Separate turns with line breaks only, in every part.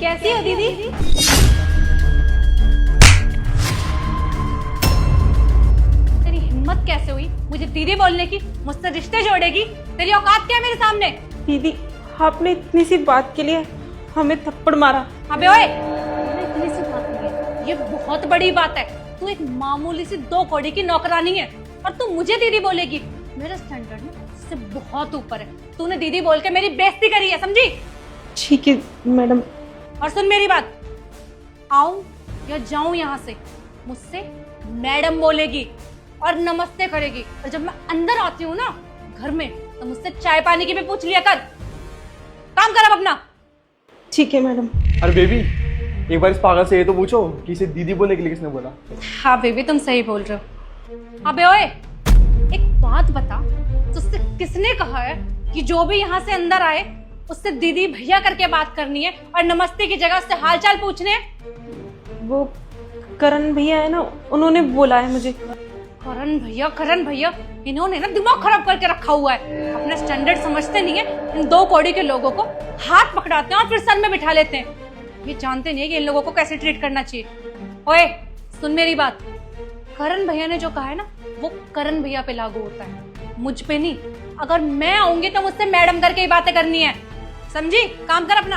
कैसी हो दीदी? तेरी हिम्मत कैसे हुई मुझे दीदी बोलने की? मुझसे रिश्ते जोड़ेगी? तेरी औकात क्या है मेरे सामने?
दीदी, आपने इतनी सी बात के लिए हमें थप्पड़ मारा।
अबे ओए, इतनी सी बात नहीं है, ये बहुत बड़ी बात है। तू एक मामूली सी 2 कौड़ी की नौकरानी है और तू मुझे दीदी बोलेगी? मेरा स्टैंडर्ड ना इससे बहुत ऊपर है। तूने दीदी बोल के मेरी बेइज्जती करी है, समझी?
ठीक है मैडम।
और सुन मेरी बात, आऊं या जाऊं यहाँ से, मुझसे मैडम बोलेगी और नमस्ते करेगी। और जब मैं अंदर आती हूँ ना घर में, तो मुझसे चाय पानी की भी पूछ लिया कर। काम कर अब अपना।
ठीक है मैडम।
अरे बेबी, एक बार इस पागल से ये तो पूछो कि इसे दीदी बोलने के लिए किसने बोला?
हाँ बेबी, तुम सही बोल रहे हो। अबे ओए, एक बात बता, तुझसे किसने कहा है कि जो भी यहाँ से अंदर आए उससे दीदी भैया करके बात करनी है और नमस्ते की जगह उससे हालचाल पूछने हैं?
वो करण भैया है ना, उन्होंने बोला है मुझे।
करण भैया, इन्होंने ना दिमाग खराब करके रखा हुआ है। अपना स्टैंडर्ड समझते नहीं है। इन 2 कौड़ी के लोगों को हाथ पकड़ाते हैं और फिर सर में बिठा लेते हैं। ये जानते नहीं है कि इन लोगों को कैसे ट्रीट करना चाहिए। ओए सुन मेरी बात, करण भैया ने जो कहा है ना, वो करण भैया पे लागू होता है, मुझ पे नहीं। अगर मैं आऊंगी तो मुझसे मैडम करके ही बातें करनी है, समझी? काम कर अपना।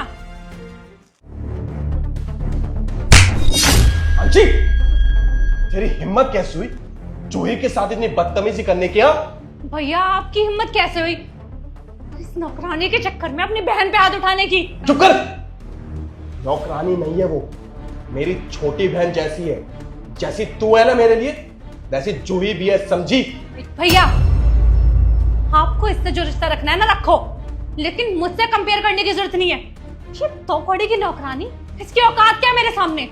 अंशी, तेरी हिम्मत कैसे हुई जूही के साथ इतनी बदतमीजी करने की?
भैया आपकी हिम्मत कैसे हुई इस नौकरानी के चक्कर में अपनी बहन पे हाथ उठाने की?
चुप कर। नौकरानी नहीं है वो, मेरी छोटी बहन जैसी है। जैसी तू है ना मेरे लिए, वैसी जूही भी है, समझी?
भैया आपको इससे जो रिश्ता रखना है ना रखो, लेकिन मुझसे कंपेयर करने की जरूरत नहीं है। ये 2 कौड़ी की नौकरानी, इसकी औकात क्या है मेरे सामने?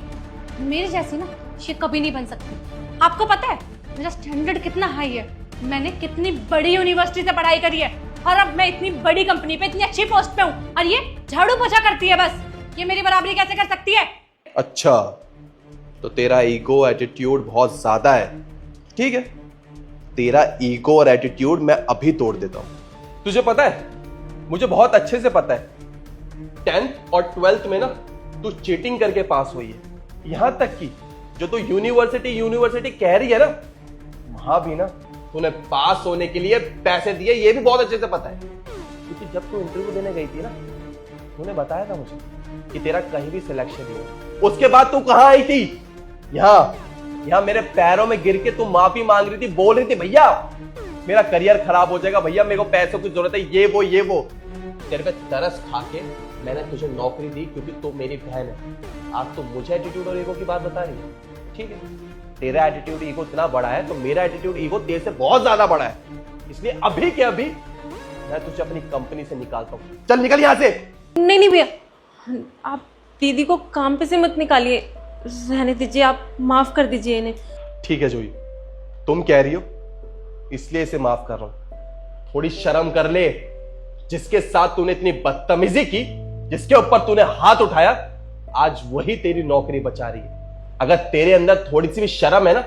मेरी जैसी ना ये कभी नहीं बन सकती। आपको पता है मेरा स्टैंडर्ड कितना हाई है? मैंने कितनी बड़ी यूनिवर्सिटी से पढ़ाई करी है और अब मैं इतनी बड़ी कंपनी पे इतनी अच्छी पोस्ट पे हूँ, और ये झाड़ू पोछा करती है बस। ये मेरी बराबरी कैसे कर सकती है?
अच्छा, तो तेरा ईगो एटीट्यूड बहुत ज्यादा है। ठीक है, तेरा ईगो और एटीट्यूड मैं अभी तोड़ देता हूं। तुझे पता है, मुझे बहुत अच्छे से पता है, 10th और 12th में ना तू चीटिंग करके पास हुई है। यहां तक कि जो तू यूनिवर्सिटी कह रही है ना, वहां भी ना तूने पास होने के लिए पैसे दिए, ये भी बहुत अच्छे से पता है। क्योंकि जब तू इंटरव्यू देने गई थी ना, तूने बताया था मुझे कि तेरा कहीं भी सिलेक्शन नहीं हुआ। उसके बाद तू कहां आई थी? यहाँ मेरे पैरों में गिर के तू माफी मांग रही थी, बोल रही थी भैया मेरा करियर खराब हो जाएगा, भैया मेरे को पैसों की जरूरत है, ये वो। तेरे पे तरस खा के मैंने तुझे नौकरी दी क्योंकि तू मेरी बहन है। आज तो मुझे एटीट्यूड और ईगो की बात बता रही है। ठीक है, तेरा एटीट्यूड ईगो इतना बड़ा है तो मेरा एटीट्यूड ईगो तेरे से बहुत ज्यादा बड़ा है। इसलिए अभी के अभी मैं तुझे अपनी कंपनी से निकालता हूँ। चल निकल यहाँ से।
नहीं भैया, आप दीदी को काम पे से मत निकालिए, रहने दीजिए, आप माफ कर दीजिए इन्हें।
ठीक है जूही, तुम कह रही हो इसलिए इसे माफ कर रहा हूं। थोड़ी शर्म कर ले। जिसके साथ तूने इतनी बदतमीजी की, जिसके ऊपर तूने हाथ उठाया, आज वही तेरी नौकरी बचा रही है। अगर तेरे अंदर थोड़ी सी भी शर्म है ना,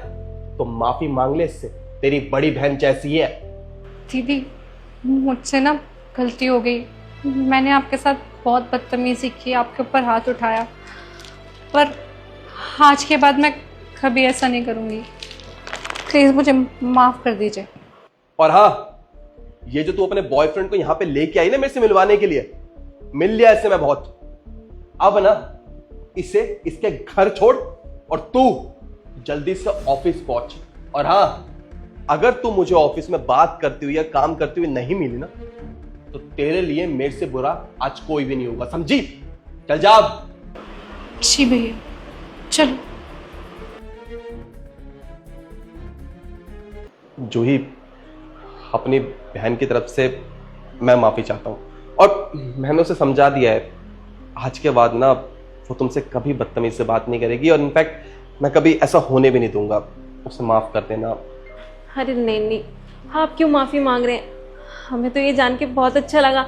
तो माफी मांग ले इससे, तेरी बड़ी बहन जैसी है।
दीदी मुझसे ना गलती हो गई, मैंने आपके साथ बहुत बदतमीजी की, आपके ऊपर हाथ उठाया, पर आज के बाद मैं कभी ऐसा नहीं करूंगी। प्लीज मुझे माफ कर दीजिए।
और हाँ, ये जो तू अपने बॉयफ्रेंड को यहां पे लेके आई ना मेरे से मिलवाने के लिए, मिल लिया इससे मैं बहुत। अब ना इसे इसके घर छोड़ और तू जल्दी से ऑफिस पहुंच। और हाँ, अगर तू मुझे ऑफिस में बात करती हुई या काम करती हुई नहीं मिली ना, तो तेरे लिए मेरे से बुरा आज कोई भी नहीं होगा, समझी? चल जा।
जी भैया, चलो।
जूही, अपनी बहन की तरफ से मैं माफी चाहता हूं और मैंने उसे समझा दिया है, आज के बाद ना वो तुमसे कभी बदतमीज से बात नहीं करेगी और इनफैक्ट मैं कभी ऐसा होने भी नहीं दूंगा। उसे माफ कर देना।
अरे नहीं, आप क्यों माफी मांग रहे हैं? हमें तो ये जान के बहुत अच्छा लगा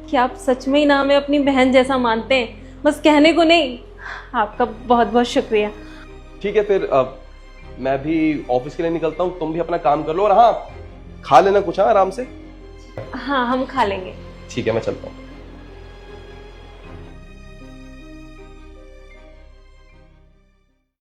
कि आप सच में ही ना हमें अपनी बहन जैसा मानते हैं, बस कहने को नहीं। आपका बहुत बहुत शुक्रिया।
ठीक है, फिर मैं भी ऑफिस के लिए निकलता हूँ, तुम भी अपना काम कर लो। और हाँ, खा लेना कुछ, हाँ आराम से।
हाँ, हम खा लेंगे।
ठीक है, मैं चलता हूँ।